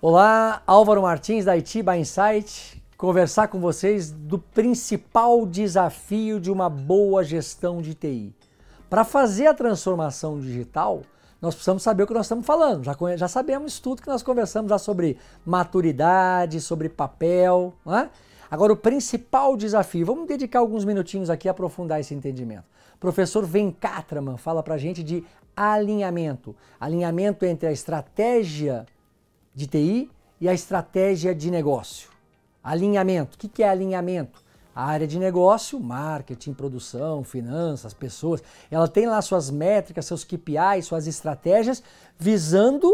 Olá, Álvaro Martins da IT by Insight, conversar com vocês do principal desafio de uma boa gestão de TI. Para fazer a transformação digital, nós precisamos saber o que nós estamos falando. Já sabemos tudo que nós conversamos já sobre maturidade, sobre papel, não é? Agora, o principal desafio, vamos dedicar alguns minutinhos aqui a aprofundar esse entendimento. O professor Venkatraman fala para a gente de alinhamento. Alinhamento entre a estratégia de TI e a estratégia de negócio. Alinhamento. O que é alinhamento? A área de negócio, marketing, produção, finanças, pessoas, ela tem lá suas métricas, seus KPIs, suas estratégias, visando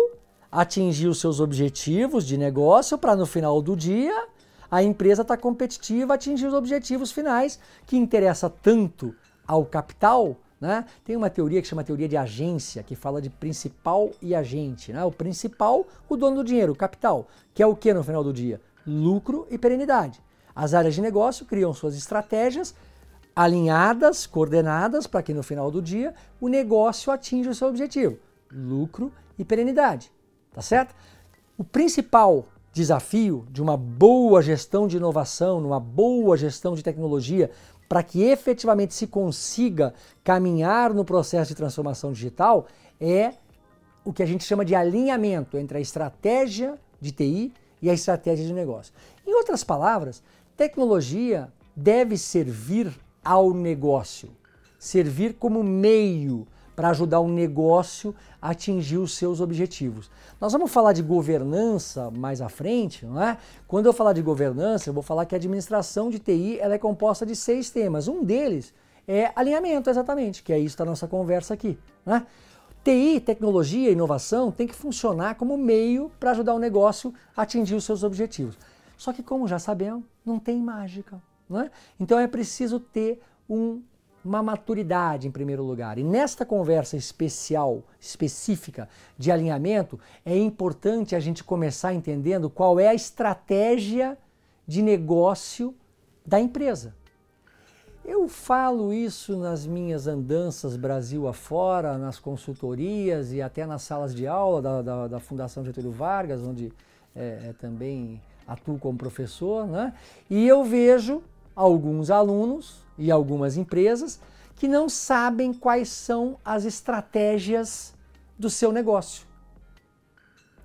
atingir os seus objetivos de negócio para no final do dia a empresa estar competitiva, atingir os objetivos finais que interessa tanto ao capital, né? Tem uma teoria que chama teoria de agência, que fala de principal e agente, né? O principal, o dono do dinheiro, o capital, que é o que no final do dia? Lucro e perenidade. As áreas de negócio criam suas estratégias alinhadas, coordenadas, para que no final do dia o negócio atinja o seu objetivo, lucro e perenidade, tá certo? O principal desafio de uma boa gestão de inovação, numa boa gestão de tecnologia, para que efetivamente se consiga caminhar no processo de transformação digital, é o que a gente chama de alinhamento entre a estratégia de TI e a estratégia de negócio. Em outras palavras, tecnologia deve servir ao negócio, servir como meio para ajudar o negócio a atingir os seus objetivos. Nós vamos falar de governança mais à frente, não é? Quando eu falar de governança, eu vou falar que a administração de TI ela é composta de 6 temas. Um deles é alinhamento, exatamente, que é isso da nossa conversa aqui, né? TI, tecnologia, inovação, tem que funcionar como meio para ajudar o negócio a atingir os seus objetivos. Só que, como já sabemos, não tem mágica, não é? Então é preciso ter uma maturidade em primeiro lugar. E nesta conversa específica de alinhamento, é importante a gente começar entendendo qual é a estratégia de negócio da empresa. Eu falo isso nas minhas andanças Brasil afora, nas consultorias e até nas salas de aula da Fundação Getúlio Vargas, onde também atuo como professor, né? E eu vejo alguns alunos e algumas empresas que não sabem quais são as estratégias do seu negócio.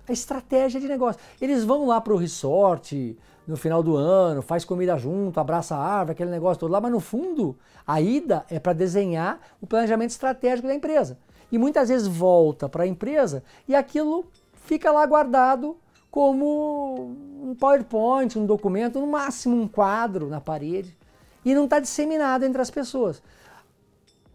A estratégia de negócio. Eles vão lá para o resort no final do ano, faz comida junto, abraça a árvore, aquele negócio todo lá, mas no fundo a ida é para desenhar o planejamento estratégico da empresa. E muitas vezes volta para a empresa e aquilo fica lá guardado como um PowerPoint, um documento, no máximo um quadro na parede, e não está disseminado entre as pessoas.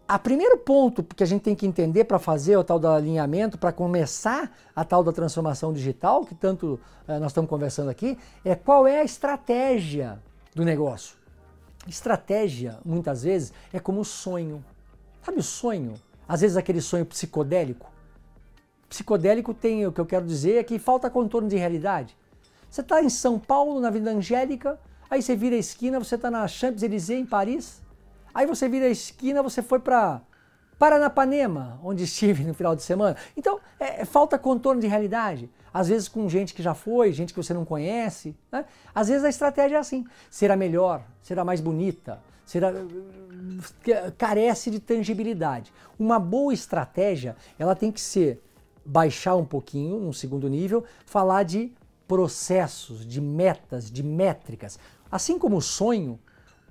O primeiro ponto que a gente tem que entender para fazer o tal do alinhamento, para começar a tal da transformação digital, que tanto nós estamos conversando aqui, é qual é a estratégia do negócio. Estratégia, muitas vezes, é como o sonho. Sabe o sonho? Às vezes aquele sonho psicodélico. Psicodélico tem, o que eu quero dizer, é que falta contorno de realidade. Você está em São Paulo, na Vila Angélica, aí você vira a esquina, você está na Champs-Élysées, em Paris, aí você vira a esquina, você foi para Paranapanema, onde estive no final de semana. Então, falta contorno de realidade. Às vezes com gente que já foi, gente que você não conhece, né? Às vezes a estratégia é assim, será melhor, será mais bonita, carece de tangibilidade. Uma boa estratégia, ela tem que ser baixar um pouquinho, num segundo nível, falar de processos, de metas, de métricas. Assim como o sonho,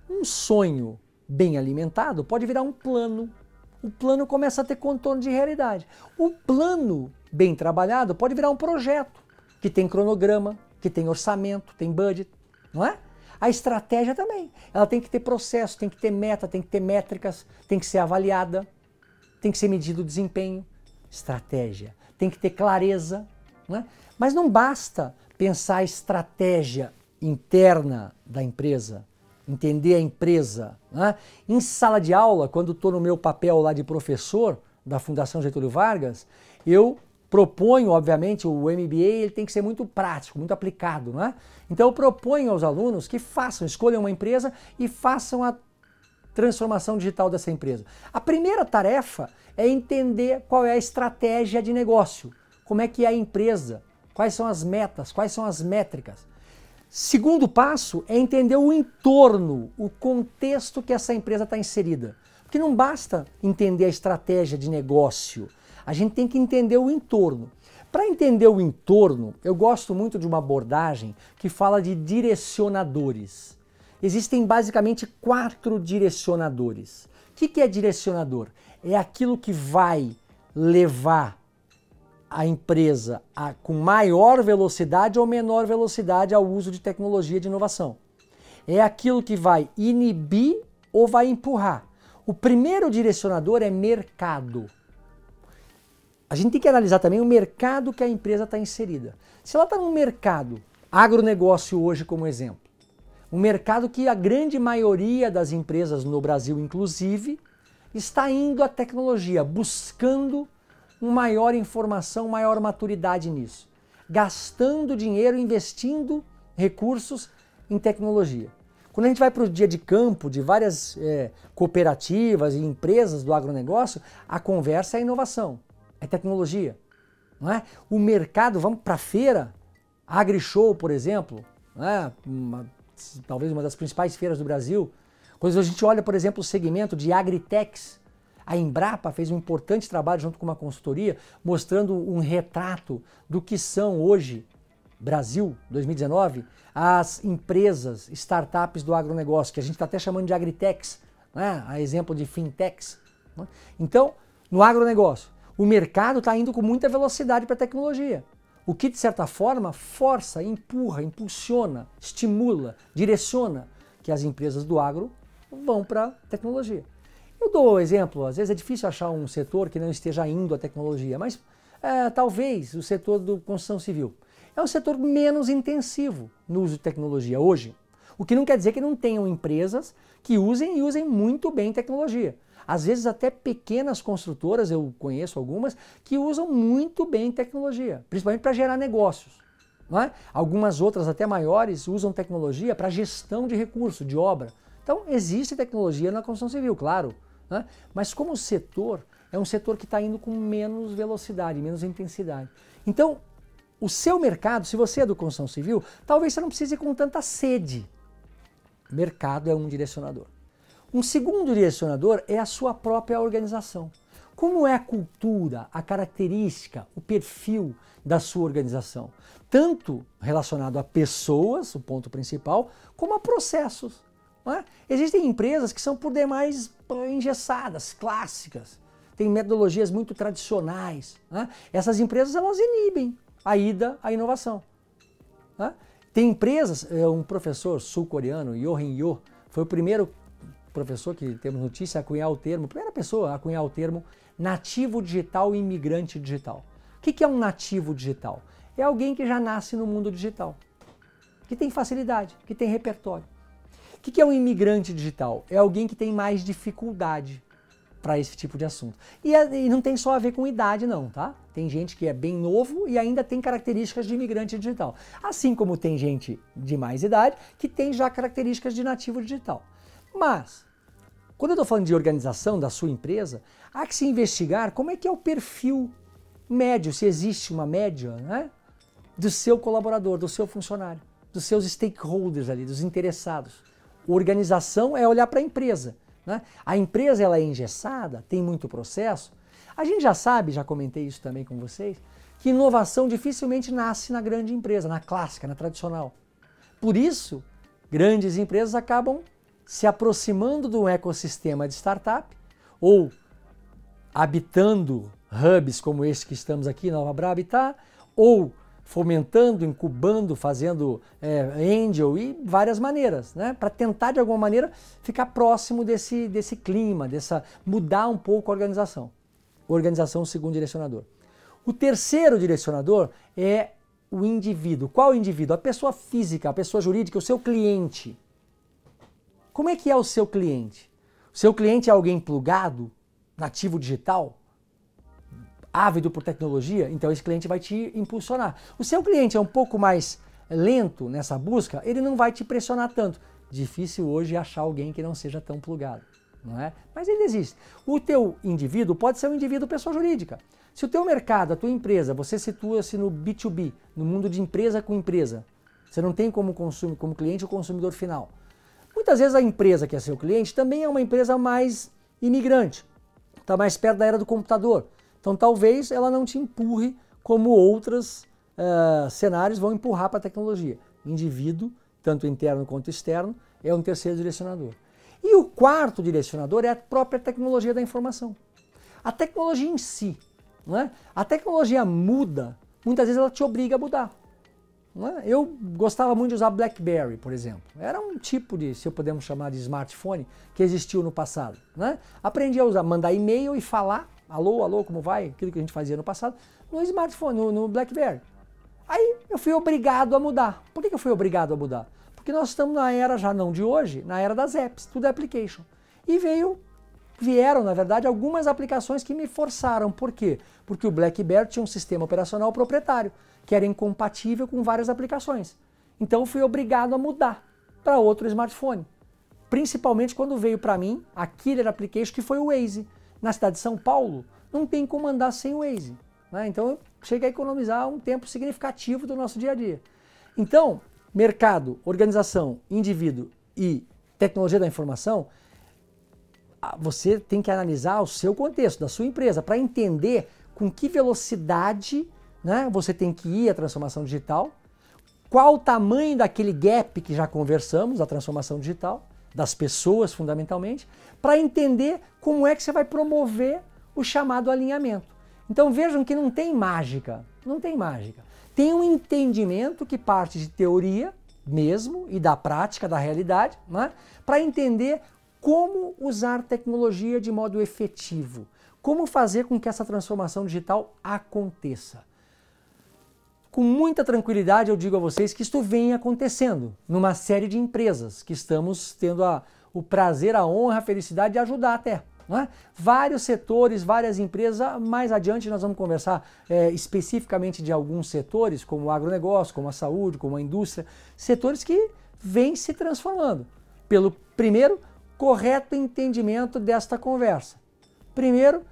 um sonho bem alimentado pode virar um plano. O plano começa a ter contorno de realidade. O plano bem trabalhado pode virar um projeto, que tem cronograma, que tem orçamento, tem budget, não é? A estratégia também. Ela tem que ter processo, tem que ter meta, tem que ter métricas, tem que ser avaliada, tem que ser medido o desempenho. Estratégia. Tem que ter clareza, né? Mas não basta pensar a estratégia interna da empresa, entender a empresa, né? Em sala de aula, quando estou no meu papel lá de professor da Fundação Getúlio Vargas, eu proponho, obviamente, o MBA ele tem que ser muito prático, muito aplicado, né? Então eu proponho aos alunos que façam, escolham uma empresa e façam a transformação digital dessa empresa? A primeira tarefa é entender qual é a estratégia de negócio, como é que é a empresa, quais são as metas, quais são as métricas. Segundo passo é entender o entorno, o contexto que essa empresa está inserida. Porque não basta entender a estratégia de negócio, a gente tem que entender o entorno. Para entender o entorno, eu gosto muito de uma abordagem que fala de direcionadores. Existem basicamente 4 direcionadores. O que é direcionador? É aquilo que vai levar a empresa com maior velocidade ou menor velocidade ao uso de tecnologia de inovação. É aquilo que vai inibir ou vai empurrar. O primeiro direcionador é mercado. A gente tem que analisar também o mercado que a empresa está inserida. Se ela está num mercado, agronegócio hoje como exemplo, um mercado que a grande maioria das empresas no Brasil, inclusive, está indo à tecnologia, buscando uma maior informação, maior maturidade nisso, gastando dinheiro, investindo recursos em tecnologia. Quando a gente vai para o dia de campo de várias cooperativas e empresas do agronegócio, a conversa é inovação, é tecnologia. Não é? O mercado, vamos para a feira, AgriShow, por exemplo, não é? Talvez uma das principais feiras do Brasil. Quando a gente olha, por exemplo, o segmento de agritechs, a Embrapa fez um importante trabalho junto com uma consultoria, mostrando um retrato do que são hoje, Brasil, 2019, as empresas, startups do agronegócio, que a gente está até chamando de agritechs, né? A exemplo de fintechs. Né? Então, no agronegócio, o mercado está indo com muita velocidade para a tecnologia. O que, de certa forma, força, empurra, impulsiona, estimula, direciona que as empresas do agro vão para a tecnologia. Eu dou um exemplo, às vezes é difícil achar um setor que não esteja indo à tecnologia, mas talvez o setor da construção civil. É um setor menos intensivo no uso de tecnologia hoje. O que não quer dizer que não tenham empresas que usem e usem muito bem tecnologia. Às vezes até pequenas construtoras, eu conheço algumas, que usam muito bem tecnologia, principalmente para gerar negócios. Não é? Algumas outras até maiores usam tecnologia para gestão de recursos, de obra. Então existe tecnologia na construção civil, claro. Né? Mas como setor, é um setor que está indo com menos velocidade, menos intensidade. Então, o seu mercado, se você é do construção civil, talvez você não precise ir com tanta sede. Mercado é um direcionador. Um segundo direcionador é a sua própria organização. Como é a cultura, a característica, o perfil da sua organização? Tanto relacionado a pessoas, o ponto principal, como a processos. Não é? Existem empresas que são por demais engessadas, clássicas, têm metodologias muito tradicionais. Né? Essas empresas elas inibem a ida à inovação. Né? Tem empresas, um professor sul-coreano, Yohin Yo, foi o primeiro professor que temos notícia a cunhar o termo, primeira pessoa a cunhar o termo nativo digital e imigrante digital. O que é um nativo digital? É alguém que já nasce no mundo digital, que tem facilidade, que tem repertório. O que é um imigrante digital? É alguém que tem mais dificuldade para esse tipo de assunto. E não tem só a ver com idade não, tá? Tem gente que é bem novo e ainda tem características de imigrante digital. Assim como tem gente de mais idade que tem já características de nativo digital. Mas, quando eu estou falando de organização da sua empresa, há que se investigar como é que é o perfil médio, se existe uma média, né, do seu colaborador, do seu funcionário, dos seus stakeholders ali, dos interessados. Organização é olhar para a empresa. Né? A empresa ela é engessada, tem muito processo. A gente já sabe, já comentei isso também com vocês, que inovação dificilmente nasce na grande empresa, na clássica, na tradicional. Por isso, grandes empresas acabam se aproximando de um ecossistema de startup ou habitando hubs como este que estamos aqui na Nova Habitat, ou fomentando, incubando, fazendo angel e várias maneiras, né? Para tentar de alguma maneira ficar próximo desse clima, mudar um pouco a organização. Organização segundo direcionador. O terceiro direcionador é o indivíduo. Qual o indivíduo? A pessoa física, a pessoa jurídica, o seu cliente. Como é que é o seu cliente? O seu cliente é alguém plugado, nativo digital, ávido por tecnologia? Então esse cliente vai te impulsionar. O seu cliente é um pouco mais lento nessa busca, ele não vai te pressionar tanto. Difícil hoje achar alguém que não seja tão plugado. não é? Mas ele existe. O teu indivíduo pode ser um indivíduo pessoa jurídica. Se o teu mercado, a tua empresa, você situa-se no B2B, no mundo de empresa com empresa, você não tem como cliente o consumidor final. Muitas vezes a empresa que é seu cliente também é uma empresa mais imigrante, está mais perto da era do computador. Então talvez ela não te empurre como outros cenários vão empurrar para a tecnologia. Indivíduo, tanto interno quanto externo, é um terceiro direcionador. E o quarto direcionador é a própria tecnologia da informação. A tecnologia em si, não é? A tecnologia muda, muitas vezes ela te obriga a mudar. Não é? Eu gostava muito de usar BlackBerry, por exemplo. Era um tipo de, se podemos chamar de smartphone, que existiu no passado. Né? Aprendi a usar, mandar e-mail e falar, alô, alô, como vai? Aquilo que a gente fazia no passado, no smartphone, no BlackBerry. Aí eu fui obrigado a mudar. Por que eu fui obrigado a mudar? Porque nós estamos na era, já não de hoje, na era das apps, tudo é application. E vieram, na verdade, algumas aplicações que me forçaram. Por quê? Porque o BlackBerry tinha um sistema operacional proprietário, que era incompatível com várias aplicações. Então eu fui obrigado a mudar para outro smartphone. Principalmente quando veio para mim a killer application que foi o Waze. Na cidade de São Paulo, não tem como andar sem o Waze. Né? Então eu cheguei a economizar um tempo significativo do nosso dia a dia. Então, mercado, organização, indivíduo e tecnologia da informação, você tem que analisar o seu contexto, da sua empresa, para entender com que velocidade, né, você tem que ir à transformação digital, qual o tamanho daquele gap que já conversamos, da transformação digital, das pessoas fundamentalmente, para entender como é que você vai promover o chamado alinhamento. Então vejam que não tem mágica, não tem mágica. Tem um entendimento que parte de teoria mesmo e da prática, da realidade, né, para entender como usar tecnologia de modo efetivo, como fazer com que essa transformação digital aconteça. Com muita tranquilidade eu digo a vocês que isto vem acontecendo numa série de empresas que estamos tendo o prazer, a honra, a felicidade de ajudar até. Não é? Vários setores, várias empresas, mais adiante nós vamos conversar especificamente de alguns setores, como o agronegócio, como a saúde, como a indústria, setores que vêm se transformando. Pelo primeiro, correto entendimento desta conversa. Primeiro,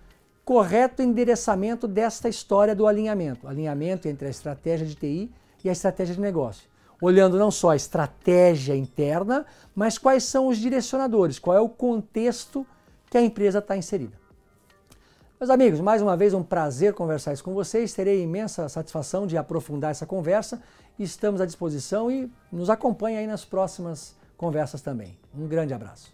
correto endereçamento desta história do alinhamento. Alinhamento entre a estratégia de TI e a estratégia de negócio. Olhando não só a estratégia interna, mas quais são os direcionadores, qual é o contexto que a empresa está inserida. Meus amigos, mais uma vez um prazer conversar isso com vocês. Terei imensa satisfação de aprofundar essa conversa. Estamos à disposição e nos acompanhe aí nas próximas conversas também. Um grande abraço.